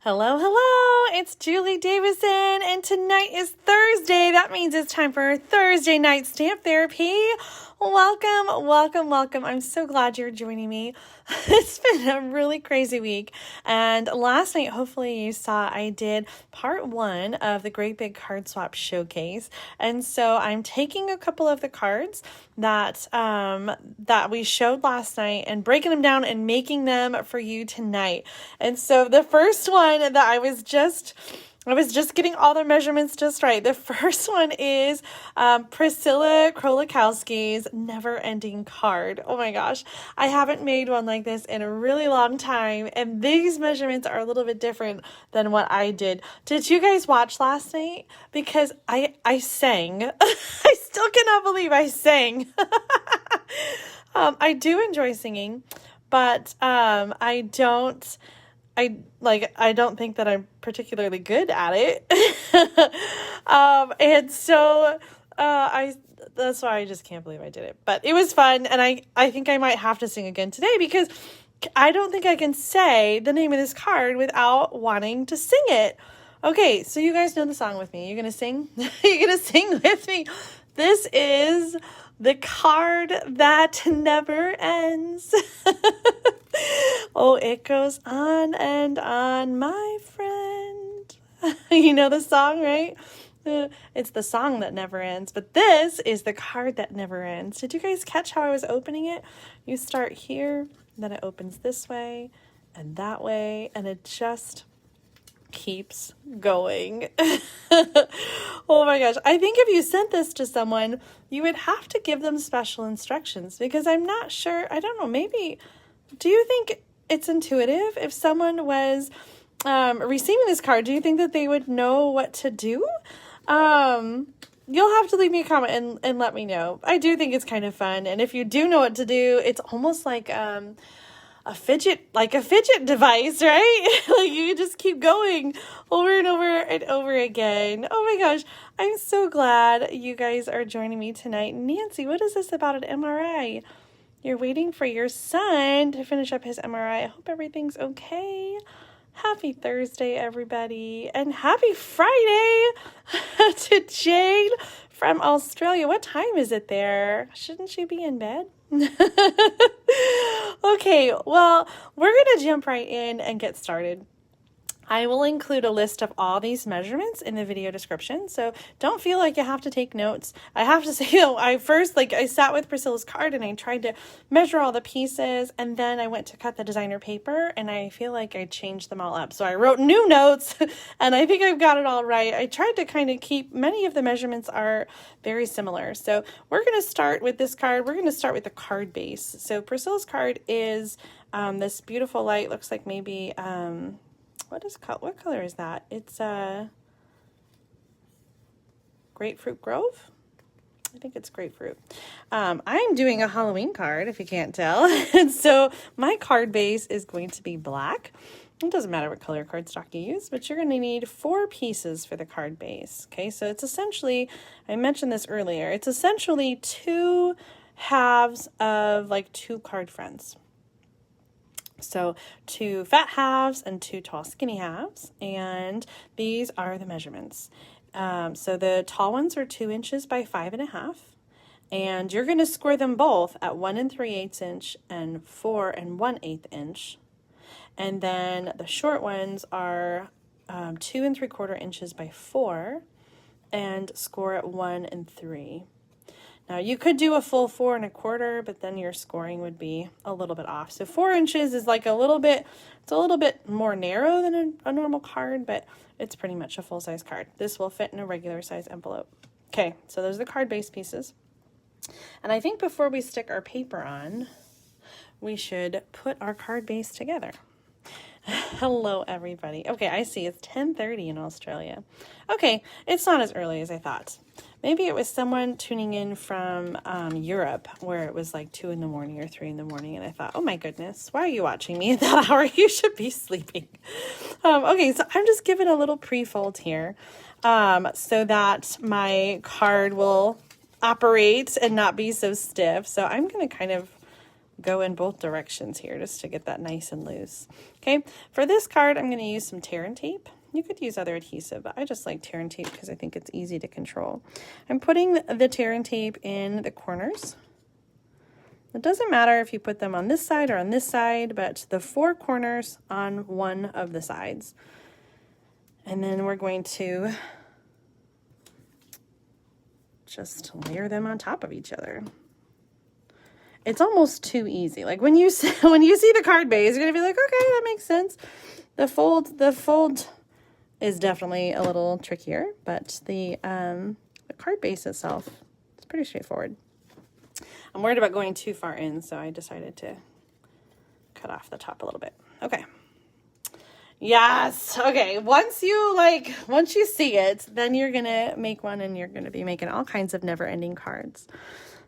Hello, hello, it's Julie Davison, and tonight is Thursday. That means it's time for Thursday night stamp therapy. Welcome, welcome, welcome. I'm so glad you're joining me. It's been a really crazy week, and last night, hopefully you saw, I did part 1 of the Great Big Card Swap Showcase, and so I'm taking a couple of the cards that we showed last night and breaking them down and making them for you tonight. And so the first one that I was just getting all the measurements just right. The first one is Priscilla Krolikowski's Never Ending Card. Oh my gosh, I haven't made one like this in a really long time, and these measurements are a little bit different than what I did. Did you guys watch last night? Because I sang. I still cannot believe I sang. I do enjoy singing, but I don't think that I'm particularly good at it. And so that's why I just can't believe I did it. But it was fun, and I think I might have to sing again today because I don't think I can say the name of this card without wanting to sing it. Okay, so you guys know the song with me. You're going to sing? You're going to sing with me? This is the card that never ends. Oh, it goes on and on, my friend. You know the song, right? It's the song that never ends, but this is the card that never ends. Did you guys catch how I was opening it? You start here, then it opens this way and that way, and it just keeps going. Oh my gosh. I think if you sent this to someone, you would have to give them special instructions because I'm not sure. I don't know. Maybe, do you think it's intuitive? If someone was receiving this card, do you think that they would know what to do? You'll have to leave me a comment and let me know. I do think it's kind of fun. And if you do know what to do, it's almost like a fidget device, right? Like you just keep going over and over and over again. Oh my gosh. I'm so glad you guys are joining me tonight. Nancy, what is this about an MRI? You're waiting for your son to finish up his MRI. I hope everything's okay. Happy Thursday, everybody. And happy Friday to Jade from Australia. What time is it there? Shouldn't she be in bed? Okay, well, we're going to jump right in and get started. I will include a list of all these measurements in the video description, so don't feel like you have to take notes. I have to say, I sat with Priscilla's card and I tried to measure all the pieces, and then I went to cut the designer paper, and I feel like I changed them all up. So I wrote new notes, and I think I've got it all right. I tried to kind of keep, many of the measurements are very similar. So we're going to start with this card. We're going to start with the card base. So Priscilla's card is this beautiful light, looks like maybe... what color is that? It's Grapefruit Grove. I think it's grapefruit. I'm doing a Halloween card, if you can't tell. And so my card base is going to be black. It doesn't matter what color cardstock you use, but you're going to need 4 pieces for the card base. Okay, so it's essentially, I mentioned this earlier, it's essentially 2 halves of like 2 card friends. So 2 fat halves and 2 tall skinny halves, and these are the measurements. So the tall ones are 2 inches by 5.5, and you're going to square them both at 1 3/8 inch and 4 1/8 inch. And then the short ones are 2 3/4 inches by 4, and score at 1 3. Now you could do a full 4 1/4, but then your scoring would be a little bit off. So 4 inches is like it's a little bit more narrow than a normal card, but it's pretty much a full-size card. This will fit in a regular size envelope. Okay, so those are the card base pieces. And I think before we stick our paper on, we should put our card base together. Hello, everybody. Okay, I see it's 10:30 in Australia. Okay, it's not as early as I thought. Maybe it was someone tuning in from Europe where it was like 2 in the morning or 3 in the morning, and I thought, oh my goodness, why are you watching me at that hour? You should be sleeping. Okay, so I'm just giving a little pre-fold here so that my card will operate and not be so stiff. So I'm going to kind of go in both directions here just to get that nice and loose. Okay, for this card, I'm going to use some tear and tape. You could use other adhesive, but I just like tear and tape because I think it's easy to control. I'm putting the tear and tape in the corners. It doesn't matter if you put them on this side or on this side, but the 4 corners on one of the sides. And then we're going to just layer them on top of each other. It's almost too easy. Like when you see the card base, you're gonna be like, okay, that makes sense. The fold is definitely a little trickier, but the card base itself is pretty straightforward. I'm worried about going too far in, so I decided to cut off the top a little bit. Okay. Yes. Okay. Once you see it, then you're going to make one and you're going to be making all kinds of never-ending cards.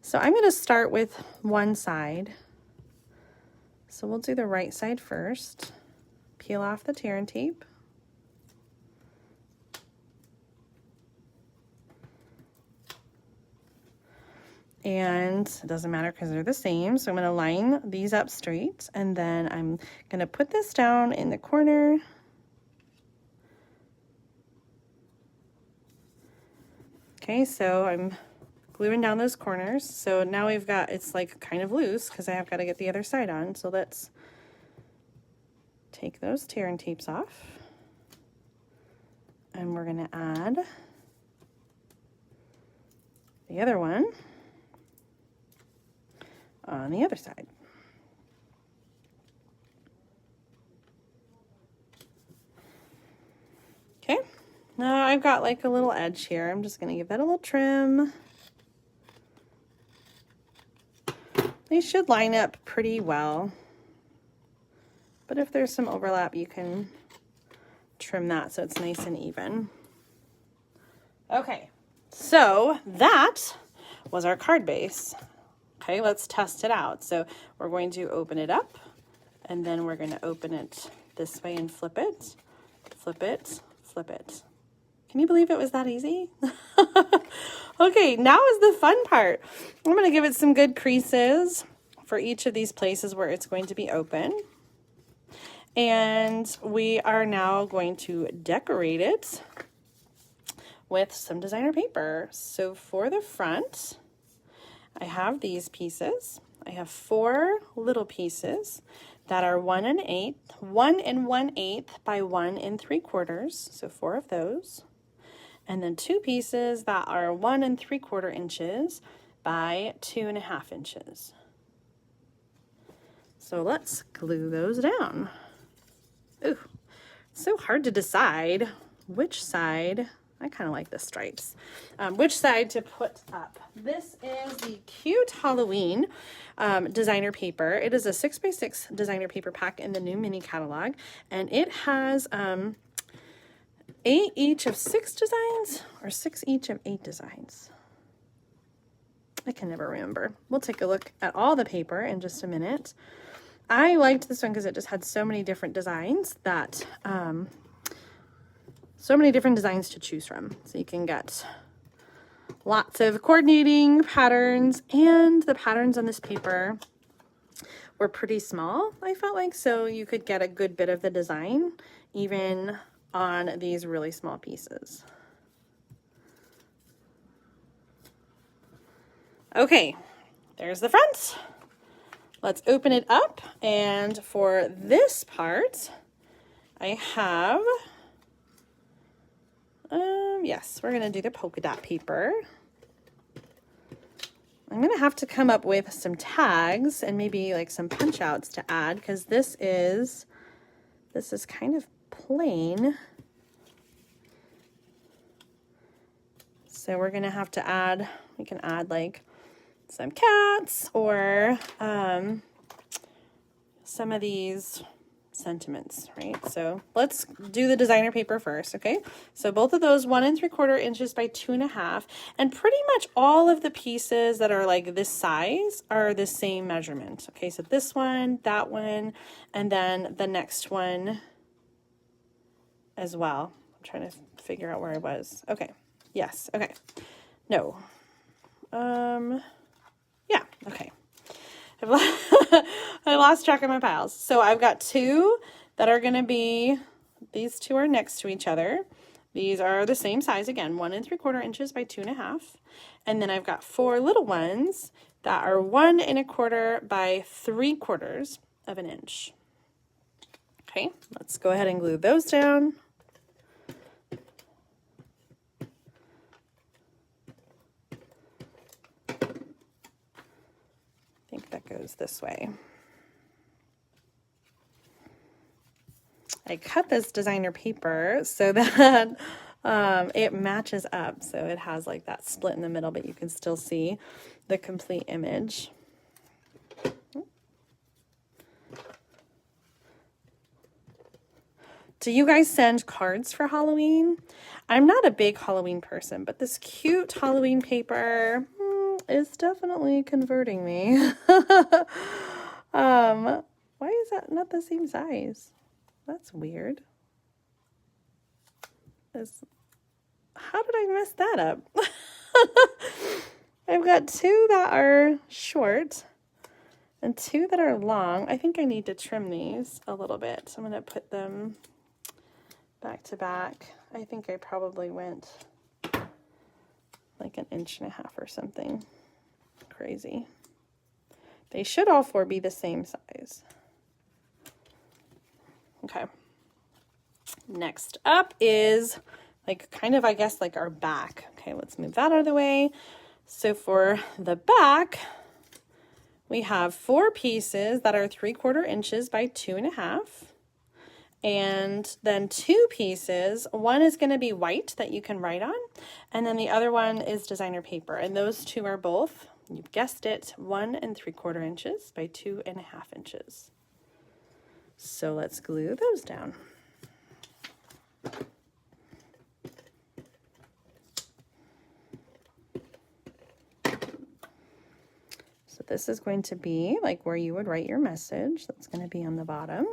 So I'm going to start with one side. So we'll do the right side first. Peel off the tear and tape. And it doesn't matter because they're the same. So I'm going to line these up straight, and then I'm going to put this down in the corner. Okay, so I'm gluing down those corners. So now we've got, it's like kind of loose because I have got to get the other side on. So let's take those tear and tapes off. And we're going to add the other one on the other side. Okay, now I've got like a little edge here. I'm just going to give that a little trim. They should line up pretty well, but if there's some overlap, you can trim that so it's nice and even. Okay, so that was our card base. Okay, let's test it out. So we're going to open it up, and then we're going to open it this way and flip it, flip it, flip it. Can you believe it was that easy? Okay, now is the fun part. I'm going to give it some good creases for each of these places where it's going to be open. And we are now going to decorate it with some designer paper. So for the front, I have these pieces. I have 4 little pieces that are 1 1/8 by 1 3/4. So 4 of those. And then 2 pieces that are 1 3/4 inches by 2.5 inches. So let's glue those down. Ooh, it's so hard to decide which side. I kind of like the stripes. Which side to put up? This is the cute Halloween designer paper. It is a 6x6 designer paper pack in the new mini catalog, and it has 8 each of 6 designs or 6 each of 8 designs. I can never remember. We'll take a look at all the paper in just a minute. I liked this one because it just had so many different designs that so many different designs to choose from. So you can get lots of coordinating patterns, and the patterns on this paper were pretty small, I felt like, so you could get a good bit of the design even on these really small pieces. Okay, there's the front. Let's open it up, and for this part, I have yes, we're going to do the polka dot paper. I'm going to have to come up with some tags and maybe like some punch outs to add, because this is kind of plain. So we're going to have to add, we can add like some cats or some of these sentiments, right? So let's do the designer paper first, okay? So both of those 1 3/4 inches by 2.5, and pretty much all of the pieces that are like this size are the same measurement. Okay, so this one, that one, and then the next one as well. I'm trying to figure out where I was. Okay, yes, okay. No. Yeah, okay. I lost track of my piles. So I've got 2 that are going to be, these 2 are next to each other. These are the same size again, 1 3/4 inches by 2.5. And then I've got 4 little ones that are 1 1/4 by 3/4 of an inch. Okay, let's go ahead and glue those down. I think that goes this way. I cut this designer paper so that it matches up. So it has like that split in the middle, but you can still see the complete image. Do you guys send cards for Halloween? I'm not a big Halloween person, but this cute Halloween paper is definitely converting me. Why is that not the same size? That's weird. How did I mess that up? I've got 2 that are short and 2 that are long. I think I need to trim these a little bit. So I'm going to put them back to back. I think I probably went like 1.5 inches or something crazy. They should all 4 be the same size. Okay. Next up is like kind of, I guess, like our back. Okay, let's move that out of the way. So for the back, we have 4 pieces that are 3/4 inches by 2.5. And then 2 pieces, one is going to be white that you can write on, and then the other one is designer paper. And those 2 are both, you've guessed it, 1 3/4 inches by 2.5 inches. So let's glue those down. So this is going to be like where you would write your message. That's going to be on the bottom,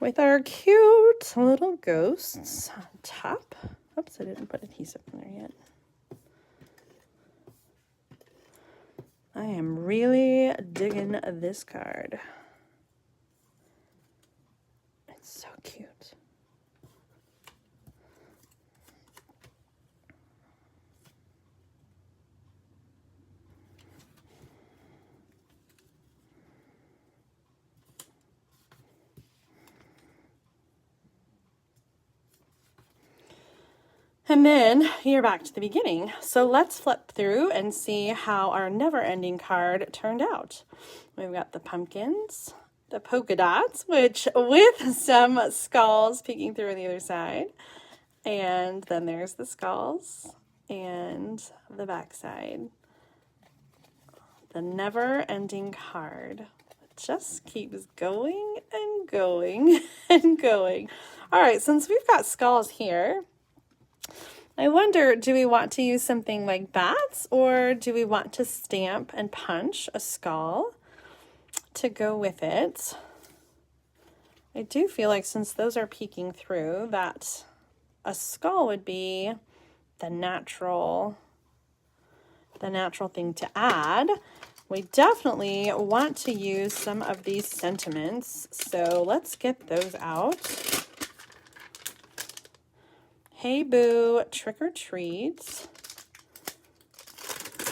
with our cute little ghosts on top. Oops, I didn't put adhesive in there yet. I am really digging this card. It's so cute. And then you're back to the beginning. So let's flip through and see how our never-ending card turned out. We've got the pumpkins, the polka dots, which with some skulls peeking through on the other side. And then there's the skulls and the back side. The never-ending card. It just keeps going and going and going. All right, since we've got skulls here, I wonder, do we want to use something like bats, or do we want to stamp and punch a skull to go with it? I do feel like since those are peeking through, that a skull would be the natural thing to add. We definitely want to use some of these sentiments, so let's get those out. Hey boo, trick or treat.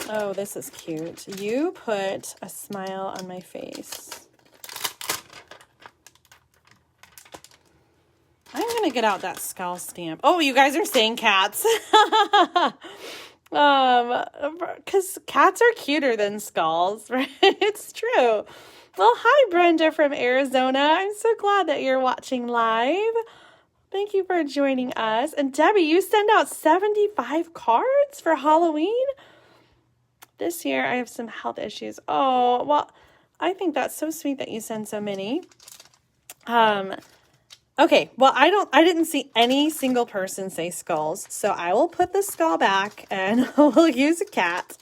Oh, this is cute. You put a smile on my face. I'm gonna get out that skull stamp. Oh, you guys are saying cats. Because cats are cuter than skulls, right? It's true. Well, hi Brenda from Arizona. I'm so glad that you're watching live. Thank you for joining us. And Debbie, you send out 75 cards for Halloween? This year I have some health issues. Oh, well, I think that's so sweet that you send so many. Okay, well, I didn't see any single person say skulls, so I will put the skull back and we'll use a cat.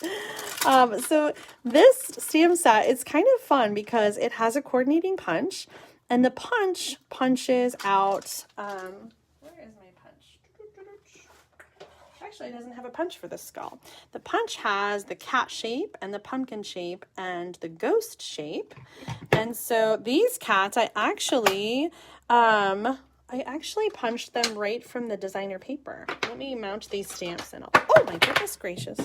So this stamp set is kind of fun because it has a coordinating punch. And the punch punches out, where is my punch? actually doesn't have a punch for the skull. The punch has the cat shape and the pumpkin shape and the ghost shape. And so these cats, I actually punched them right from the designer paper. Let me mount these stamps and oh my goodness gracious.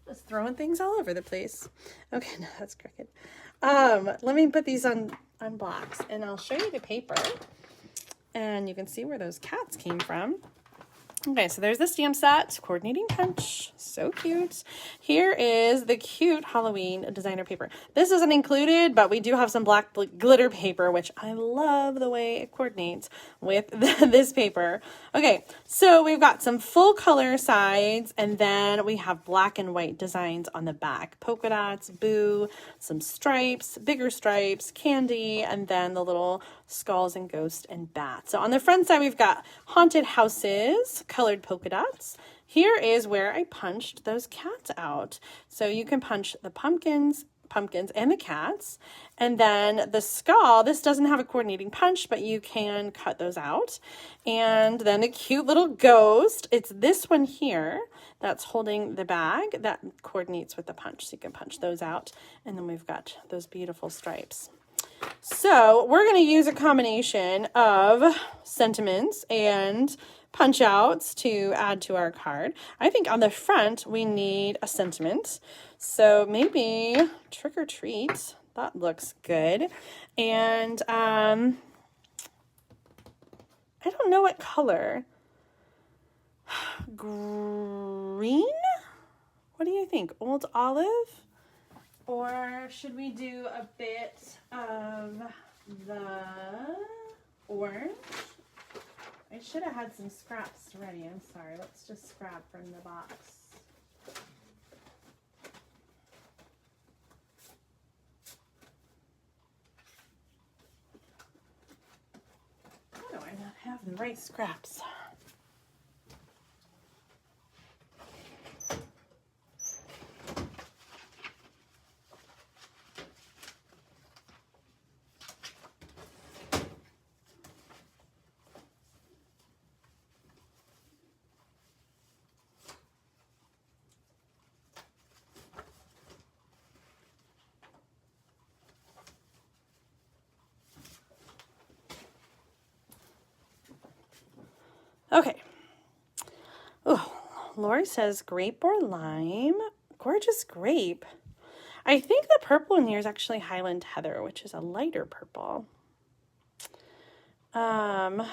Just throwing things all over the place. Okay, no, that's crooked. Let me put these on blocks and I'll show you the paper and you can see where those cats came from. Okay, so there's the stamp set, coordinating punch, so cute. Here is the cute Halloween designer paper. This isn't included, but we do have some black glitter paper, which I love the way it coordinates with this paper. Okay, so we've got some full color sides, and then we have black and white designs on the back. Polka dots, boo, some stripes, bigger stripes, candy, and then the little skulls and ghosts and bats. So on the front side, we've got haunted houses, colored polka dots. Here is where I punched those cats out. So you can punch the pumpkins and the cats. And then the skull, this doesn't have a coordinating punch, but you can cut those out. And then the cute little ghost, it's this one here that's holding the bag that coordinates with the punch. So you can punch those out. And then we've got those beautiful stripes. So we're going to use a combination of sentiments and punch outs to add to our card. I think on the front we need a sentiment. So maybe trick or treat. That looks good. And I don't know what color. Green? What do you think? Old olive? Or should we do a bit of the orange? I should have had some scraps ready. I'm sorry. Let's just scrap from the box. How do I not have the right scraps? Okay. Oh, Lori says grape or lime. Gorgeous grape. I think the purple in here is actually Highland Heather, which is a lighter purple. Pale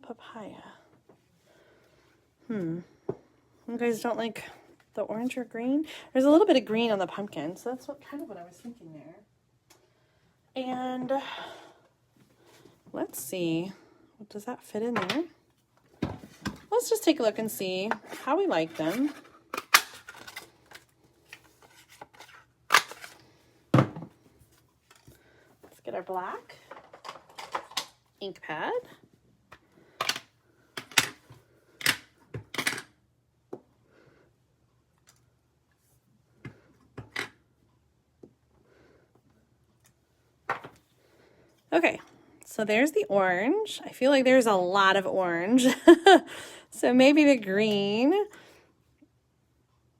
papaya. You guys don't like the orange or green? There's a little bit of green on the pumpkin, so that's what I was thinking there. And let's see, does that fit in there? Let's just take a look and see how we like them. Let's get our black ink pad. Okay, so there's the orange. I feel like there's a lot of orange. So maybe the green. I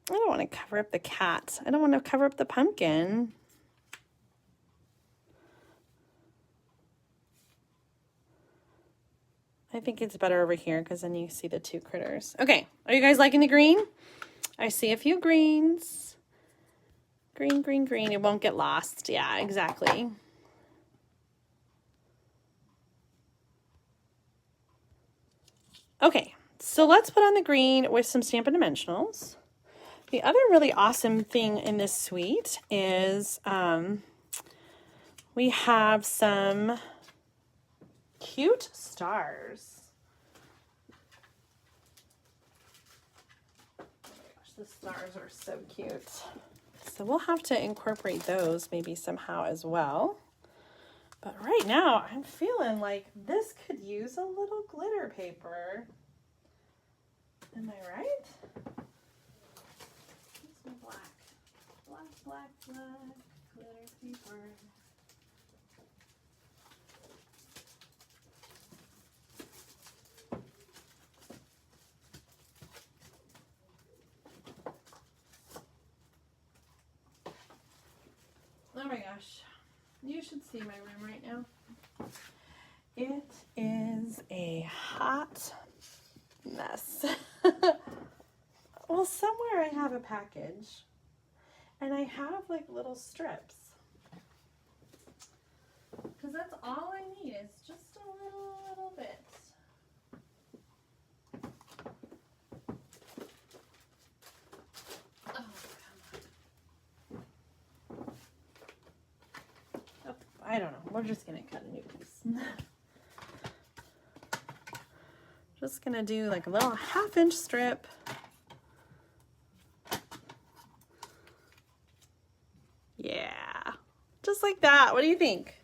don't want to cover up the cat. I don't want to cover up the pumpkin. I think it's better over here because then you see the two critters. Okay, are you guys liking the green? I see a few greens. Green, green, green. It won't get lost. Yeah, exactly. Okay, so let's put on the green with some Stampin' Dimensionals. The other really awesome thing in this suite is we have some cute stars. Gosh, the stars are so cute. So we'll have to incorporate those maybe somehow as well. But right now, I'm feeling like this could use a little glitter paper. Am I right? Some black glitter paper. Oh my gosh. You should see my room right now. It is a hot mess. Well, somewhere I have a package and I have like little strips. Because that's all I need is just a little bit. Oh, come on. Oh, I don't know. We're just going to cut a new piece. Just going to do like a little 1/2-inch strip. Yeah. Just like that. What do you think?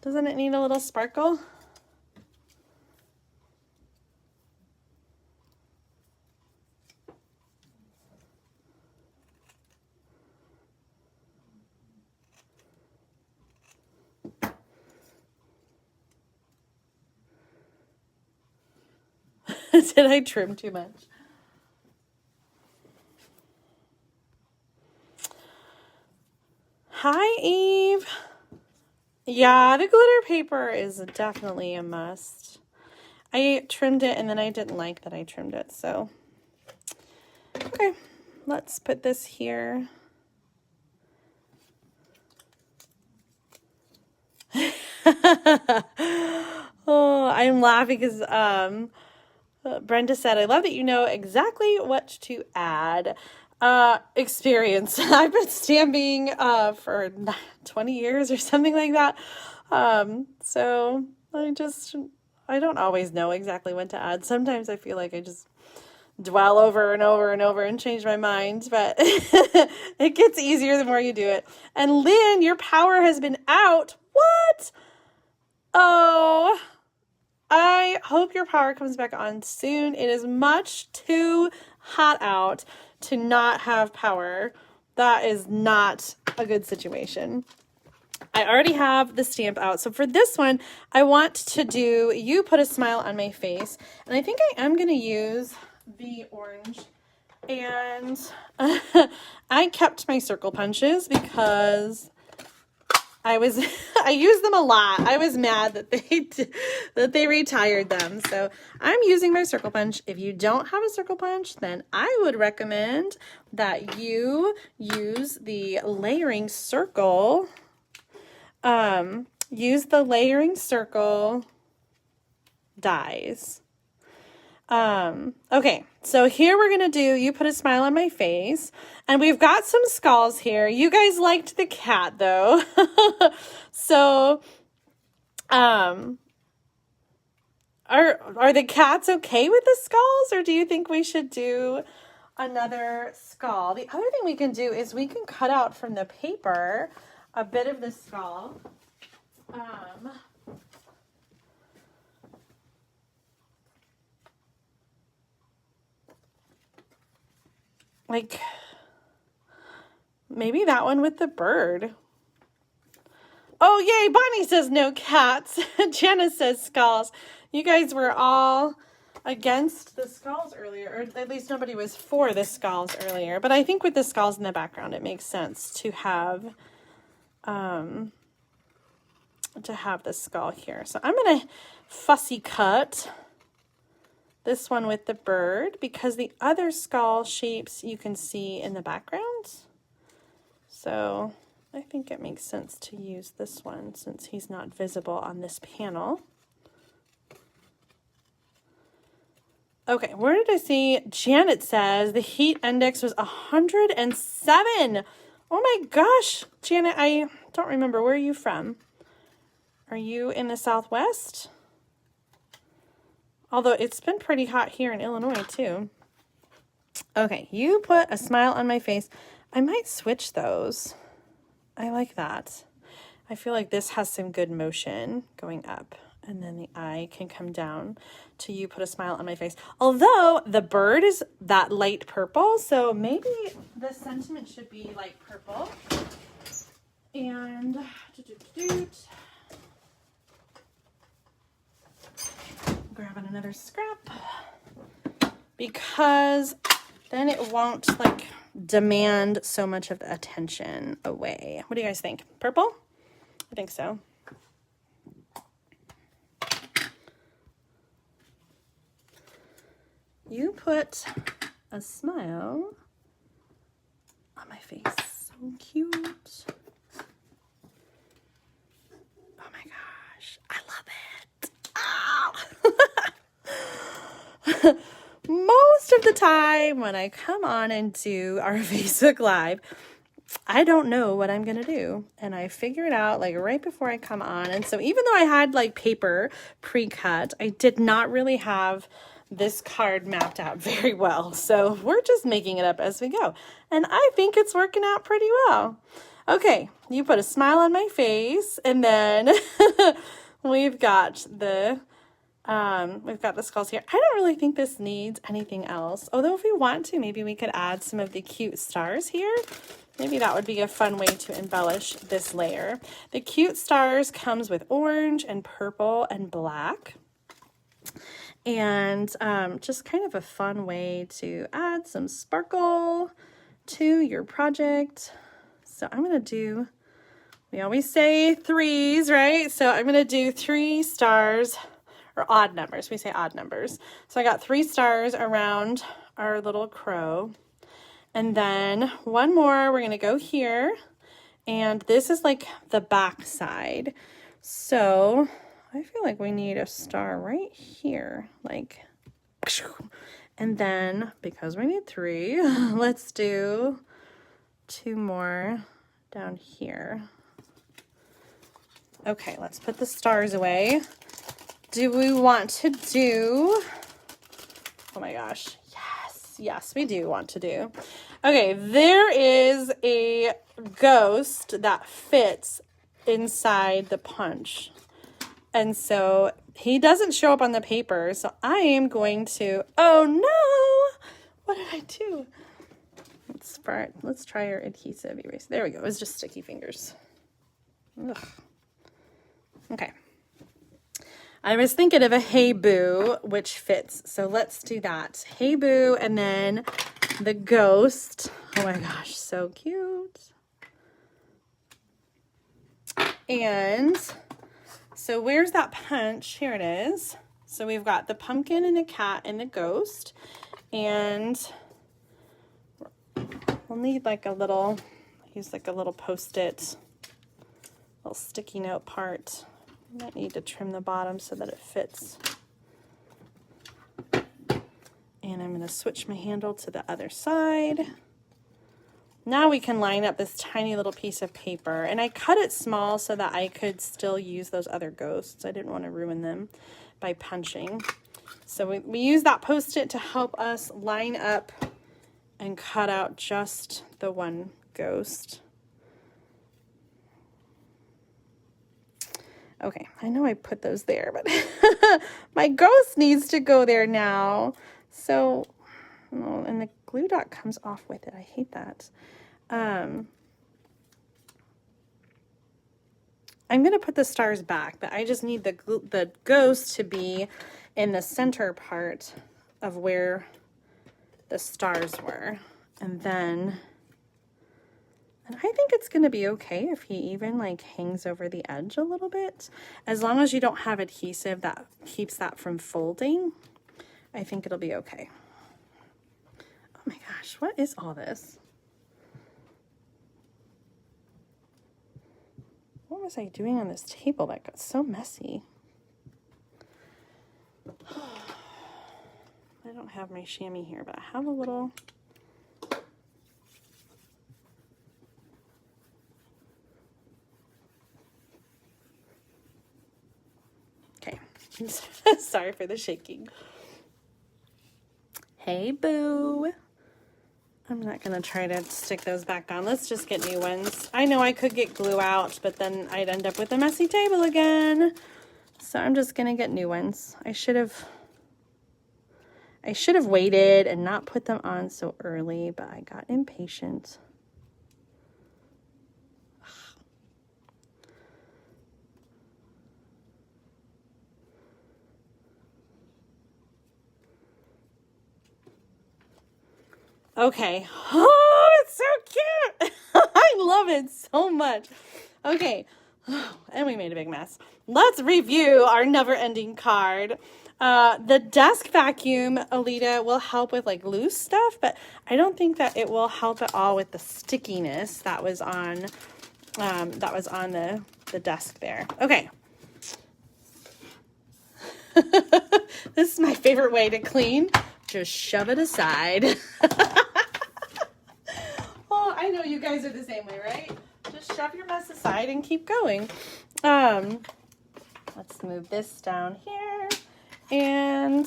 Doesn't it need a little sparkle? Did I trim too much? Hi, Eve. Yeah, the glitter paper is definitely a must. I trimmed it and then I didn't like that I trimmed it, so. Okay, let's put this here. Oh, I'm laughing because Brenda said, I love that you know exactly what to add. Experience. I've been stamping for 20 years or something like that. So I don't always know exactly what to add. Sometimes I feel like I just dwell over and over and over and change my mind, but it gets easier the more you do it. And Lynn, your power has been out. What? Oh, I hope your power comes back on soon. It is much too hot out to not have power. That is not a good situation. I already have the stamp out. So for this one, I want to do You Put a Smile on My Face. And I think I am going to use the orange. And I kept my circle punches because I used them a lot. I was mad that they retired them. So I'm using my circle punch. If you don't have a circle punch, then I would recommend that you use the layering circle. Use the layering circle dies. Okay, so here we're going to do You Put a Smile on My Face. And we've got some skulls here. You guys liked the cat, though. So, are the cats okay with the skulls? Or do you think we should do another skull? The other thing we can do is we can cut out from the paper a bit of the skull. Like, maybe that one with the bird. Oh, yay, Bonnie says no cats. Janice says skulls. You guys were all against the skulls earlier, or at least nobody was for the skulls earlier. But I think with the skulls in the background, it makes sense to have the skull here. So I'm going to fussy cut this one with the bird because the other skull shapes you can see in the background. So I think it makes sense to use this one since he's not visible on this panel. Okay, where did I see? Janet says the heat index was 107. Oh my gosh, Janet, I don't remember. Where are you from? Are you in the Southwest? Although it's been pretty hot here in Illinois too. Okay, You Put a Smile on My Face. I might switch those. I like that. I feel like this has some good motion going up. And then the eye can come down to You Put a Smile on My Face. Although the bird is that light purple, so maybe the sentiment should be light purple. And grabbing another scrap because then it won't like demand so much of the attention away. What do you guys think? Purple? I think so. You put a smile on my face. So cute. Oh my gosh. I love it. Ow! Most of the time when I come on and do our Facebook Live, I don't know what I'm going to do. And I figure it out like right before I come on. And so even though I had like paper pre-cut, I did not really have this card mapped out very well. So we're just making it up as we go. And I think it's working out pretty well. Okay, you put a smile on my face, and then we've got the skulls here. I don't really think this needs anything else. Although if we want to, maybe we could add some of the cute stars here. Maybe that would be a fun way to embellish this layer. The cute stars comes with orange and purple and black. And just kind of a fun way to add some sparkle to your project. So I'm going to do, we always say threes, right? So I'm going to do 3 stars, or odd numbers. We say odd numbers. So I got 3 stars around our little crow. And then one more, we're going to go here. And this is like the back side. So I feel like we need a star right here, like, and then because we need 3, let's do 2 more down here. Okay, let's put the stars away. Do we want to do, oh my gosh, yes, we do want to do. Okay, there is a ghost that fits inside the punch. And so he doesn't show up on the paper, so I am going to, oh no, what did I do? Let's try our adhesive erase. There we go, it was just sticky fingers. Ugh. Okay. I was thinking of a Hey Boo, which fits, so let's do that. Hey Boo, and then the ghost. Oh my gosh, so cute. And so where's that punch? Here it is. So we've got the pumpkin and the cat and the ghost. And we'll need like a little, use like a little Post-it, little sticky note part. Might need to trim the bottom so that it fits. And I'm going to switch my handle to the other side. Now we can line up this tiny little piece of paper, and I cut it small so that I could still use those other ghosts. I didn't want to ruin them by punching. So we use that Post-it to help us line up and cut out just the one ghost. Okay, I know I put those there, but my ghost needs to go there now. So, oh, and the glue dot comes off with it. I hate that. I'm going to put the stars back, but I just need the ghost to be in the center part of where the stars were. And then, and I think it's going to be okay if he even like hangs over the edge a little bit. As long as you don't have adhesive that keeps that from folding, I think it'll be okay. Oh my gosh, what is all this? What was I doing on this table that got so messy? I don't have my chamois here, but I have a little... Okay, sorry for the shaking. Hey, Boo. I'm not going to try to stick those back on. Let's just get new ones. I know I could get glue out, but then I'd end up with a messy table again. So I'm just going to get new ones. I should have waited and not put them on so early, but I got impatient. Okay. Oh love it so much. Okay, and we made a big mess. Let's review our never-ending card. The desk vacuum, Alita, will help with like loose stuff, but I don't think that it will help at all with the stickiness that was on the desk there. Okay. This is my favorite way to clean. Just shove it aside. Oh, I know you guys are the same way, right? Just shove your mess aside and keep going. Let's move this down here. And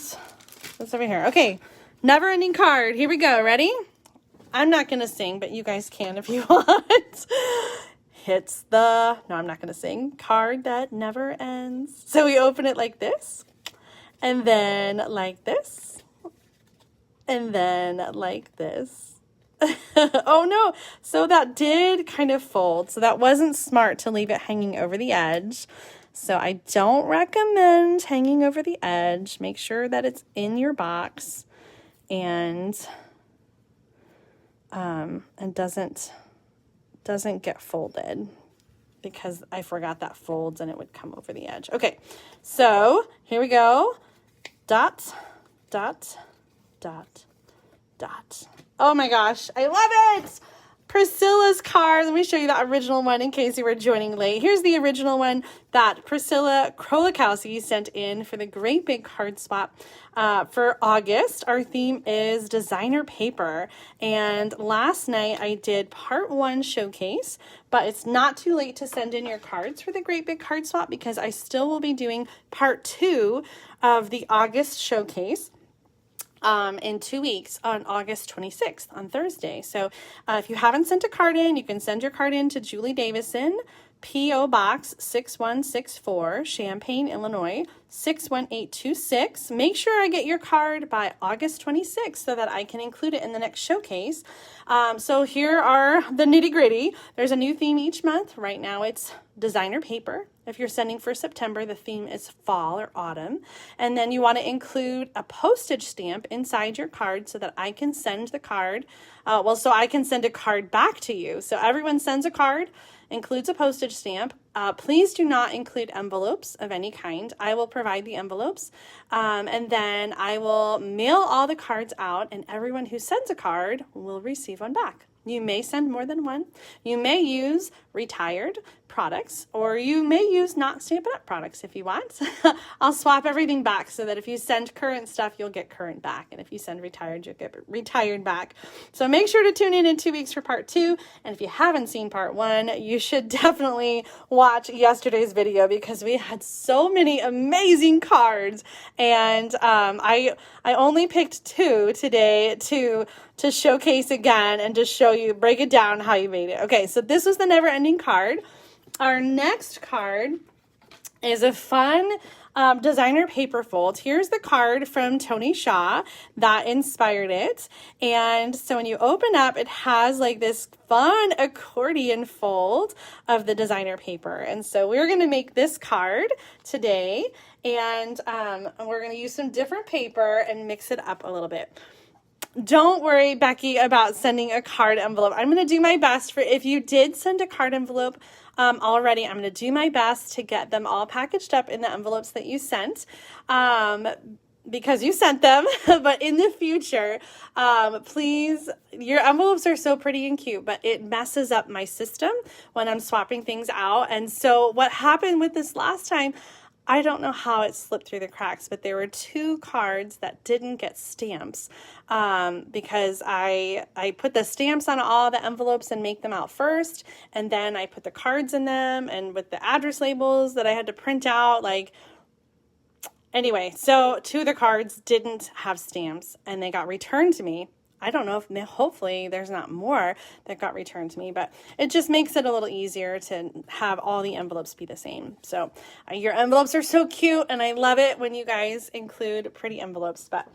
what's over here? Okay, never ending card. Here we go. Ready? I'm not going to sing, but you guys can if you want. No, I'm not going to sing. Card that never ends. So we open it like this, and then like this, and then like this. Oh no, so that did kind of fold. So that wasn't smart to leave it hanging over the edge. So I don't recommend hanging over the edge. Make sure that it's in your box and doesn't get folded, because I forgot that folds and it would come over the edge. Okay, so here we go. Dot, dot, dot, dot. Oh my gosh, I love it! Priscilla's card. Let me show you the original one in case you were joining late. Here's the original one that Priscilla Krolikowski sent in for the Great Big Card Swap for August. Our theme is designer paper. And last night I did part 1 showcase, but it's not too late to send in your cards for the Great Big Card Swap, because I still will be doing part 2 of the August showcase. In 2 weeks on August 26th on Thursday. So if you haven't sent a card in, you can send your card in to Julie Davison, P.O. Box 6164, Champaign, Illinois 61826. Make sure I get your card by August 26th so that I can include it in the next showcase. So here are the nitty gritty. There's a new theme each month. Right now it's designer paper. If you're sending for September, the theme is fall or autumn. And then you want to include a postage stamp inside your card so that I can send the card. So I can send a card back to you. So everyone sends a card, includes a postage stamp. Please do not include envelopes of any kind. I will provide the envelopes. And then I will mail all the cards out, and everyone who sends a card will receive one back. You may send more than one. You may use retired products, or you may use not Stampin' Up! Products if you want. I'll swap everything back so that if you send current stuff, you'll get current back. And if you send retired, you'll get retired back. So make sure to tune in 2 weeks for part 2. And if you haven't seen part 1, you should definitely watch yesterday's video, because we had so many amazing cards. And I only picked 2 today to showcase again and to show you, break it down how you made it. Okay, so this was the never ending card. Our next card is a fun designer paper fold. Here's the card from Tony Shaw that inspired it. And so when you open up, it has like this fun accordion fold of the designer paper. And so we're going to make this card today, and we're going to use some different paper and mix it up a little bit. Don't worry, Becky, about sending a card envelope. I'm going to do my best for, if you did send a card envelope already, I'm going to do my best to get them all packaged up in the envelopes that you sent, because you sent them. But in the future, please, your envelopes are so pretty and cute, but it messes up my system when I'm swapping things out. And so what happened with this last time, I don't know how it slipped through the cracks, but there were 2 cards that didn't get stamps because I put the stamps on all the envelopes and make them out first, and then I put the cards in them, and with the address labels that I had to print out, anyway, so 2 of the cards didn't have stamps, and they got returned to me. I don't know if, hopefully there's not more that got returned to me, but it just makes it a little easier to have all the envelopes be the same. So your envelopes are so cute, and I love it when you guys include pretty envelopes, but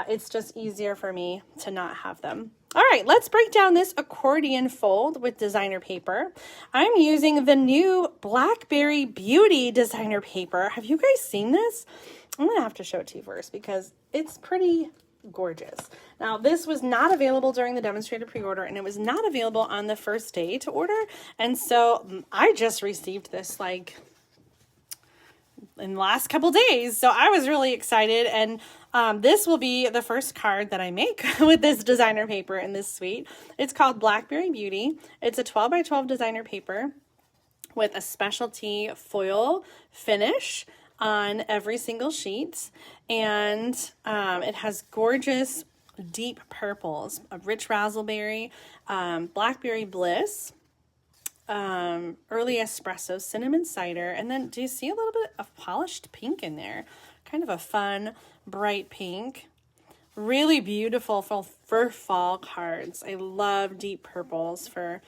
it's just easier for me to not have them. All right, let's break down this accordion fold with designer paper. I'm using the new Blackberry Beauty designer paper. Have you guys seen this? I'm going to have to show it to you first because it's pretty gorgeous. Now, this was not available during the demonstrator pre-order, and it was not available on the first day to order. And so I just received this like in the last couple days. So I was really excited. And this will be the first card that I make with this designer paper in this suite. It's called Blackberry Beauty. It's a 12 by 12 designer paper with a specialty foil finish on every single sheet. And it has gorgeous deep purples, a rich raspberry, blackberry bliss, early espresso, cinnamon cider, and then do you see a little bit of polished pink in there? Kind of a fun, bright pink. Really beautiful for fall cards. I love deep purples for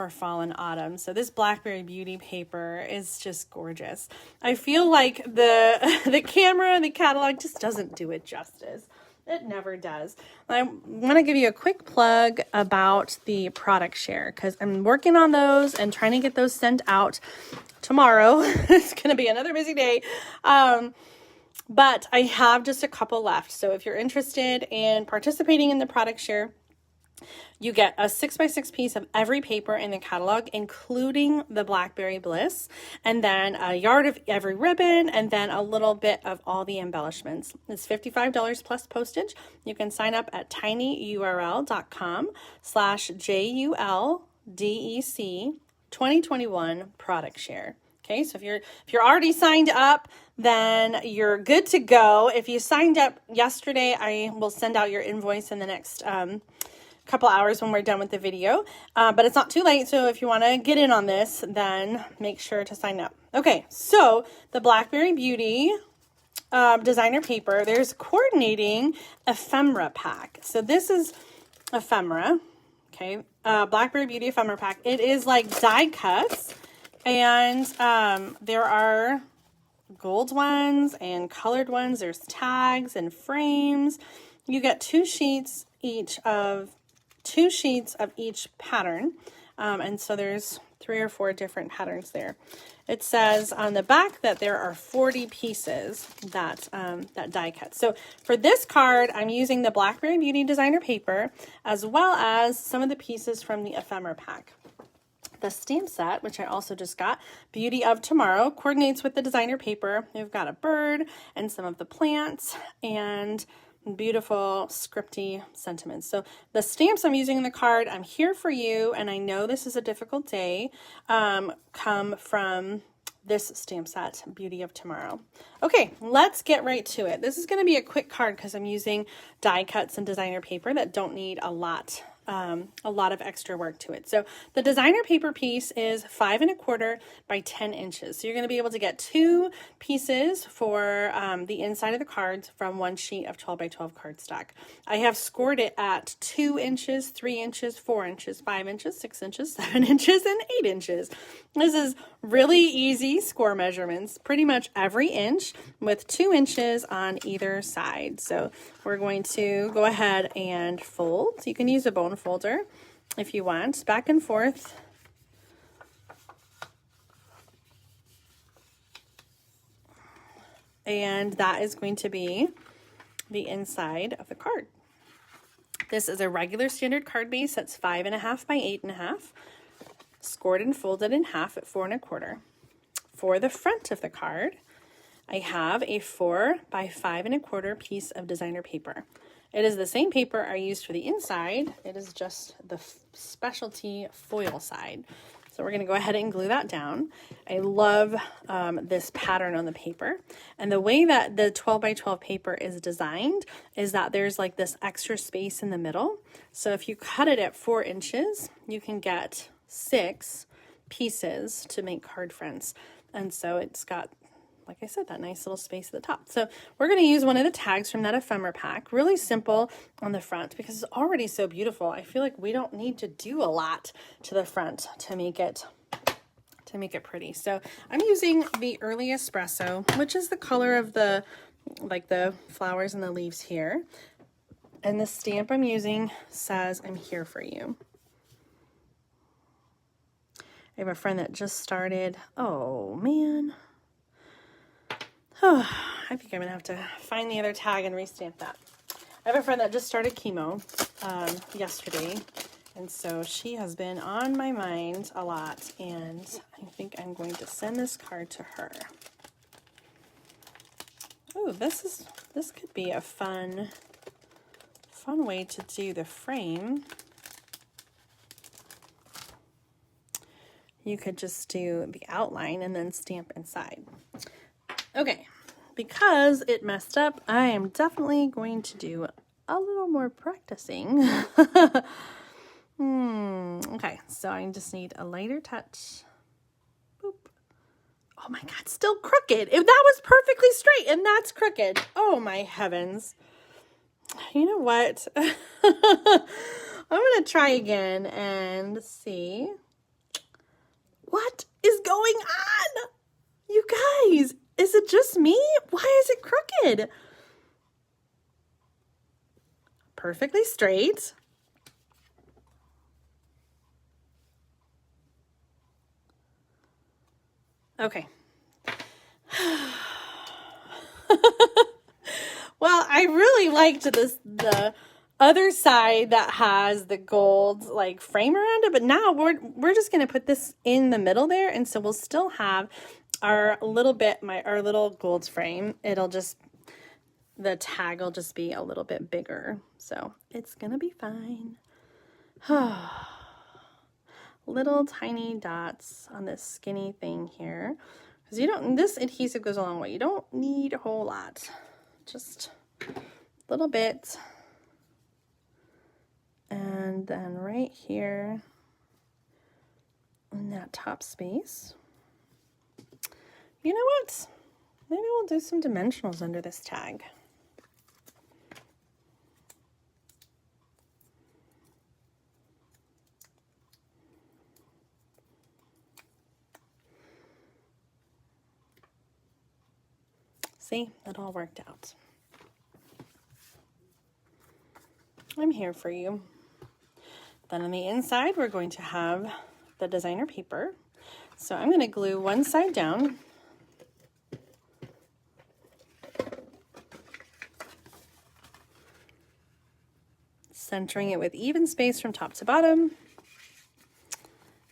fall and autumn. So this Blackberry Beauty paper is just gorgeous. I feel like the camera and the catalog just doesn't do it justice. It never does. I want to give you a quick plug about the product share because I'm working on those and trying to get those sent out tomorrow. It's going to be another busy day. But I have just a couple left. So if you're interested in participating in the product share, you get a 6x6 piece of every paper in the catalog, including the Blackberry Bliss, and then a yard of every ribbon, and then a little bit of all the embellishments. It's $55 plus postage. You can sign up at tinyurl.com/JULDEC 2021 product share. Okay, so if you're already signed up, then you're good to go. If you signed up yesterday, I will send out your invoice in the next couple hours when we're done with the video, but it's not too late. So if you want to get in on this, then make sure to sign up. Okay, so the Blackberry Beauty designer paper, there's coordinating ephemera pack. So this is ephemera, okay, Blackberry Beauty ephemera pack. It is like die cuts, and there are gold ones and colored ones. There's tags and frames. You get two sheets of each pattern, and so there's 3 or 4 different patterns there. It says on the back that there are 40 pieces that die cut. So for this card, I'm using the Blackberry Beauty designer paper as well as some of the pieces from the ephemera pack. The stamp set, which I also just got, Beauty of Tomorrow, coordinates with the designer paper. We've got a bird and some of the plants and beautiful scripty sentiments. So the stamps I'm using in the card, I'm here for you, and I know this is a difficult day, come from this stamp set, Beauty of Tomorrow. Okay, let's get right to it. This is going to be a quick card because I'm using die cuts and designer paper that don't need a lot of extra work to it. So the designer paper piece is 5 1/4 by 10 inches. So you're going to be able to get 2 pieces for the inside of the cards from one sheet of 12 by 12 cardstock. I have scored it at 2 inches, 3 inches, 4 inches, 5 inches, 6 inches, 7 inches, and 8 inches. This is really easy score measurements, pretty much every inch with 2 inches on either side. So we're going to go ahead and fold. You can use a bone folder if you want, back and forth. And that is going to be the inside of the card. This is a regular standard card base that's 5 1/2 by 8 1/2, scored and folded in half at 4 1/4. For the front of the card, I have a 4 by 5 1/4 piece of designer paper. It is the same paper I used for the inside. It is just the specialty foil side. So we're going to go ahead and glue that down. I love this pattern on the paper. And the way that the 12 by 12 paper is designed is that there's like this extra space in the middle. So if you cut it at 4 inches, you can get 6 pieces to make card fronts. And so it's got, like I said, that nice little space at the top. So we're going to use one of the tags from that ephemera pack. Really simple on the front because it's already so beautiful. I feel like we don't need to do a lot to the front to make it pretty. So I'm using the early espresso, which is the color of the flowers and the leaves here. And the stamp I'm using says, "I'm here for you." I have a friend that just started. Oh man. Oh, I think I'm going to have to find the other tag and restamp that. have a friend that just started chemo yesterday, and so she has been on my mind a lot, and I think I'm going to send this card to her. Oh, this could be a fun way to do the frame. You could just do the outline and then stamp inside. Okay, because it messed up, I am definitely going to do a little more practicing. Okay, so I just need a lighter touch. Boop. Oh my God, still crooked. If that was perfectly straight and that's crooked. Oh my heavens. You know what? I'm going to try again and see. What is going on? You guys, is it just me? Why is it crooked? Perfectly straight. Okay. Well, I really liked the other side that has the gold like frame around it, but now we're just going to put this in the middle there, and so we'll still have our little gold frame. It'll just, the tag will just be a little bit bigger, so it's going to be fine. Little tiny dots on this skinny thing here, because this adhesive goes a long way. You don't need a whole lot, just a little bit. And then right here in that top space, you know what? Maybe we'll do some dimensionals under this tag. See, it all worked out. I'm here for you. Then on the inside, we're going to have the designer paper. So I'm going to glue one side down. Centering it with even space from top to bottom.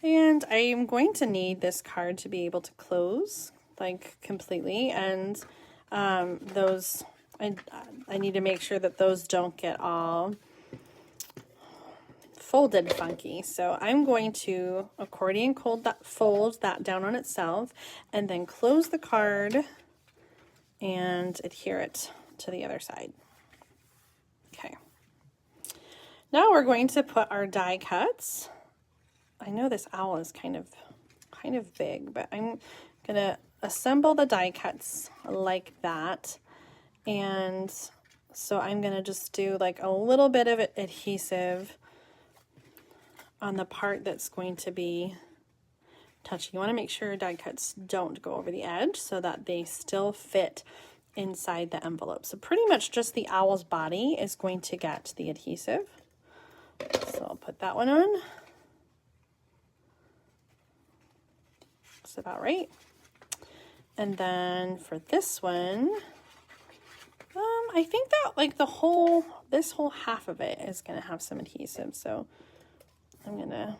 And I am going to need this card to be able to close like completely, and those, I need to make sure that those don't get all folded funky. So I'm going to accordion fold that down on itself and then close the card and adhere it to the other side. Okay. Now we're going to put our die cuts. I know this owl is kind of big, but I'm gonna assemble the die cuts like that. And so I'm gonna just do like a little bit of adhesive on the part that's going to be touching. You want to make sure your die cuts don't go over the edge so that they still fit inside the envelope. So pretty much just the owl's body is going to get the adhesive. So I'll put that one on. That's about right. And then for this one, I think that like this whole half of it is going to have some adhesive. So I'm gonna,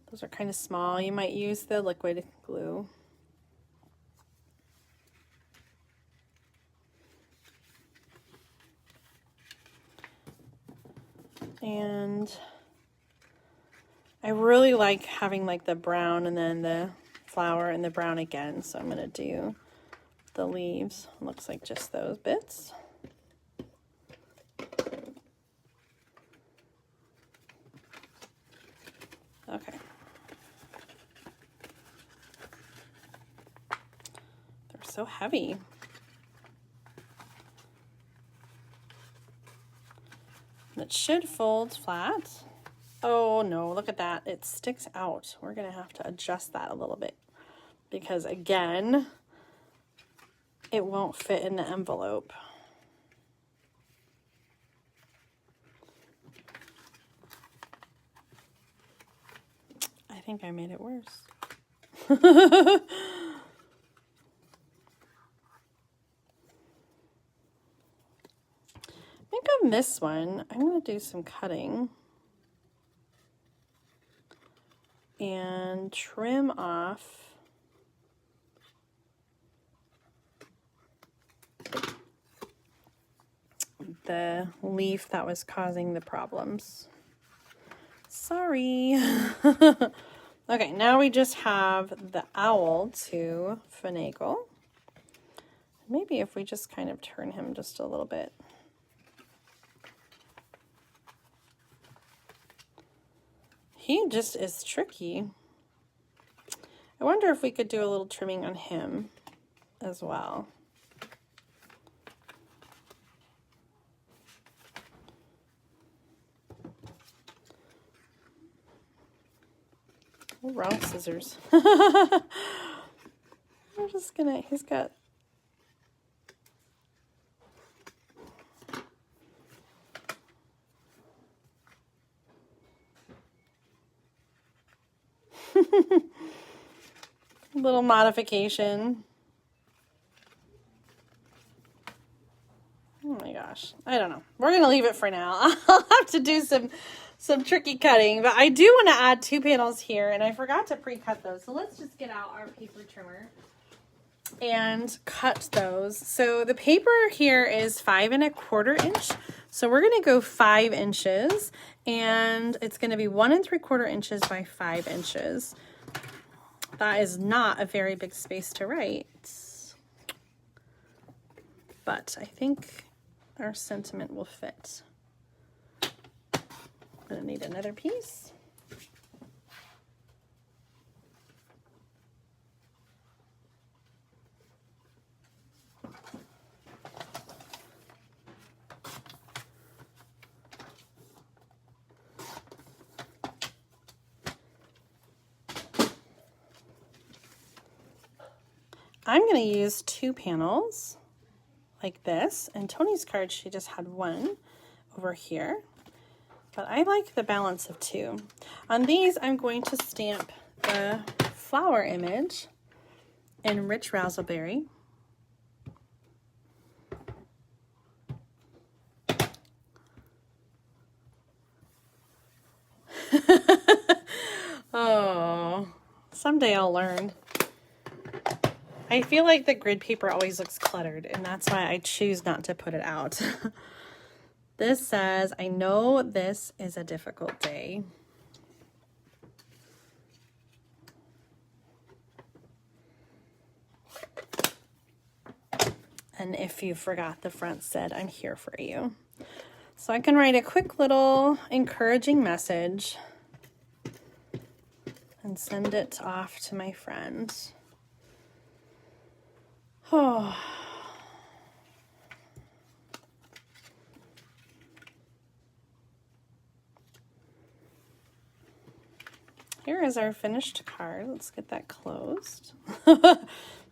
those are kind of small. You might use the liquid glue. And I really like having like the brown and then the flower and the brown again. So I'm gonna do the leaves. Looks like just those bits. Okay. They're so heavy. It should fold flat. Oh no, look at that. It sticks out. We're gonna have to adjust that a little bit because again, it won't fit in the envelope. I think I made it worse. this one, I'm going to do some cutting and trim off the leaf that was causing the problems. Sorry. Okay, now we just have the owl to finagle. Maybe if we just kind of turn him just a little bit. He just is tricky. I wonder if we could do a little trimming on him as well. Oh, wrong scissors. I'm just gonna, he's got little modification. Oh my gosh, I don't know. We're gonna leave it for now. I'll have to do some tricky cutting, but I do want to add 2 panels here, and I forgot to pre-cut those. So let's just get out our paper trimmer and cut those. So the paper here is 5 1/4 inch. So we're going to go 5 inches, and it's going to be 1 3/4 inches by 5 inches. That is not a very big space to write, but I think our sentiment will fit. I'm gonna need another piece. I'm going to use 2 panels like this, and Tony's card, she just had 1 over here, but I like the balance of 2. On these, I'm going to stamp the flower image in Rich Razzleberry. Oh, someday I'll learn. I feel like the grid paper always looks cluttered, and that's why I choose not to put it out. This says, I know this is a difficult day. And if you forgot, the front said, I'm here for you. So I can write a quick little encouraging message and send it off to my friend. Oh. Here is our finished card. Let's get that closed.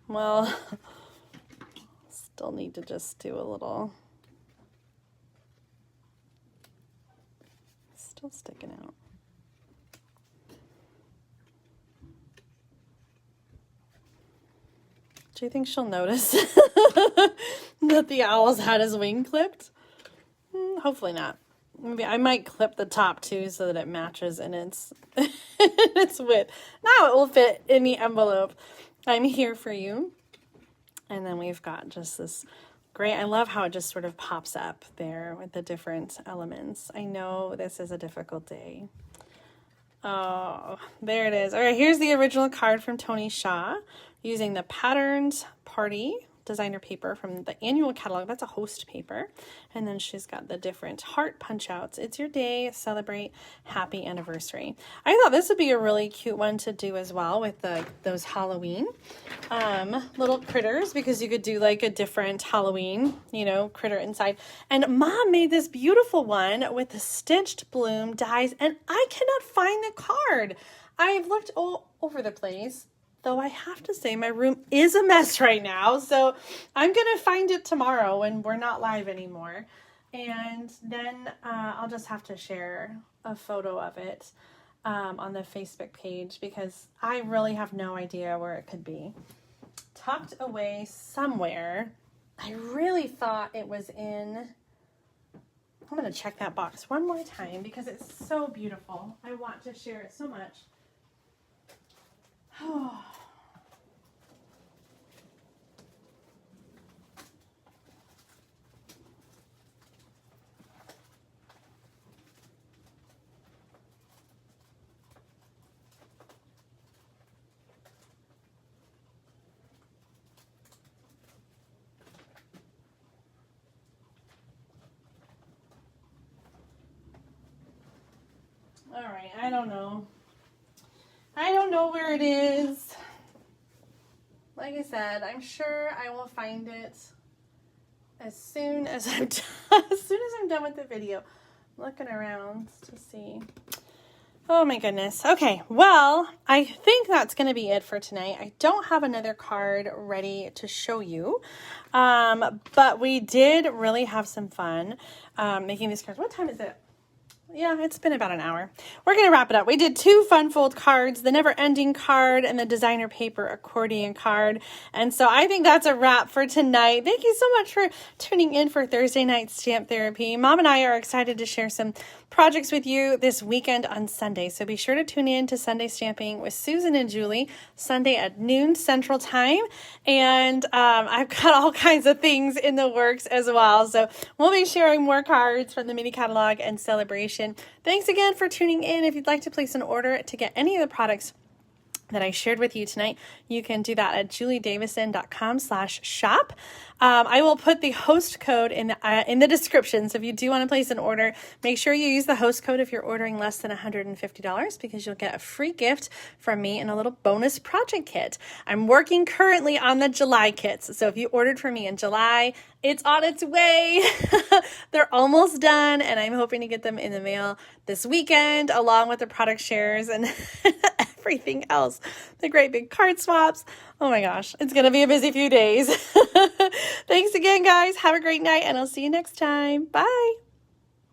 Well, still need to just do a little. Still sticking out. Do you think she'll notice that the owl's had his wing clipped? Hopefully not. Maybe I might clip the top too so that it matches in its its width. Now it will fit in the envelope. I'm here for you. And then we've got just this great, I love how it just sort of pops up there with the different elements. I know this is a difficult day. Oh, there it is. All right, here's the original card from Tony Shaw using the Patterned Party designer paper from the annual catalog. That's a host paper. And then she's got the different heart punch outs. It's your day, celebrate, happy anniversary. I thought this would be a really cute one to do as well with those Halloween little critters, because you could do like a different Halloween, you know, critter inside. And Mom made this beautiful one with the stitched bloom dies, and I cannot find the card. I've looked all over the place. Though I have to say my room is a mess right now, so I'm going to find it tomorrow when we're not live anymore. And then I'll just have to share a photo of it on the Facebook page, because I really have no idea where it could be. Tucked away somewhere. I really thought it was in I'm going to check that box one more time because it's so beautiful. I want to share it so much. Oh. All right, I don't know. I don't know where it is. Like I said, I'm sure I will find it as soon as I'm done with the video. I'm looking around to see. Oh my goodness. Okay, well, I think that's going to be it for tonight. I don't have another card ready to show you, but we did really have some fun making these cards. What time is it? Yeah, it's been about an hour. We're going to wrap it up. We did 2 fun fold cards, the never ending card and the designer paper accordion card. And so I think that's a wrap for tonight. Thank you so much for tuning in for Thursday night stamp therapy. Mom and I are excited to share some projects with you this weekend on Sunday. So be sure to tune in to Sunday Stamping with Susan and Julie, Sunday at noon Central Time. And I've got all kinds of things in the works as well. So we'll be sharing more cards from the mini catalog and celebration. Thanks again for tuning in. If you'd like to place an order to get any of the products that I shared with you tonight, you can do that at juliedavison.com/shop. I will put the host code in the description. So if you do want to place an order, make sure you use the host code if you're ordering less than $150 because you'll get a free gift from me and a little bonus project kit. I'm working currently on the July kits. So if you ordered from me in July, it's on its way. They're almost done, and I'm hoping to get them in the mail this weekend along with the product shares and everything else. The great big card swaps. Oh my gosh, it's going to be a busy few days. Thanks again, guys. Have a great night, and I'll see you next time. Bye.